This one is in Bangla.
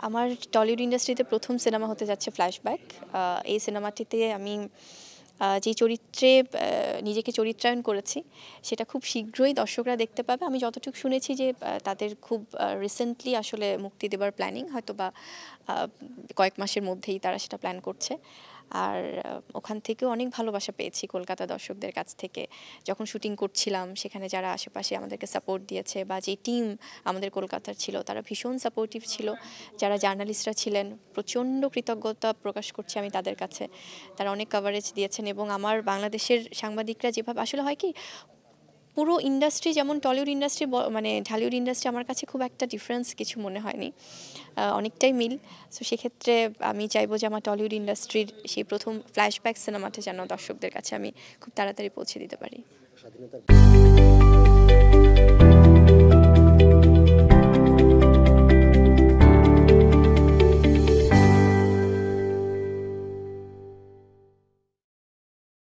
আমার টলিউড ইন্ডাস্ট্রিতে প্রথম সিনেমা হতে যাচ্ছে ফ্ল্যাশব্যাক। এই সিনেমাটিতে আমি যে চরিত্রে নিজেকে চরিত্রায়ন করেছি সেটা খুব শীঘ্রই দর্শকরা দেখতে পাবে। আমি যতটুকু শুনেছি যে তাদের খুব রিসেন্টলি আসলে মুক্তি দেবার প্ল্যানিং, হয়তো বা কয়েক মাসের মধ্যেই তারা সেটা প্ল্যান করছে। আর ওখান থেকেও অনেক ভালোবাসা পেয়েছি কলকাতা দর্শকদের কাছ থেকে। যখন শুটিং করছিলাম সেখানে যারা আশেপাশে আমাদেরকে সাপোর্ট দিয়েছে, বা যে টিম আমাদের কলকাতার ছিল তারা ভীষণ সাপোর্টিভ ছিল। যারা জার্নালিস্টরা ছিলেন, প্রচণ্ড কৃতজ্ঞতা প্রকাশ করছি আমি তাদের কাছে। তারা অনেক কভারেজ দিয়েছেন, এবং আমার বাংলাদেশের সাংবাদিকরা যেভাবে আসলে হয় কি, পুরো ইন্ডাস্ট্রি যেমন টলিউড ইন্ডাস্ট্রি মানে ঢালিউড ইন্ডাস্ট্রি আমার কাছে খুব একটা ডিফারেন্স কিছু মনে হয়নি, অনেকটাই মিল। সো সেক্ষেত্রে আমি চাইবো যে আমার টলিউড ইন্ডাস্ট্রির সেই প্রথম ফ্ল্যাশব্যাক সিনেমাটা যেন দর্শকদের কাছে আমি খুব তাড়াতাড়ি পৌঁছে দিতে পারি।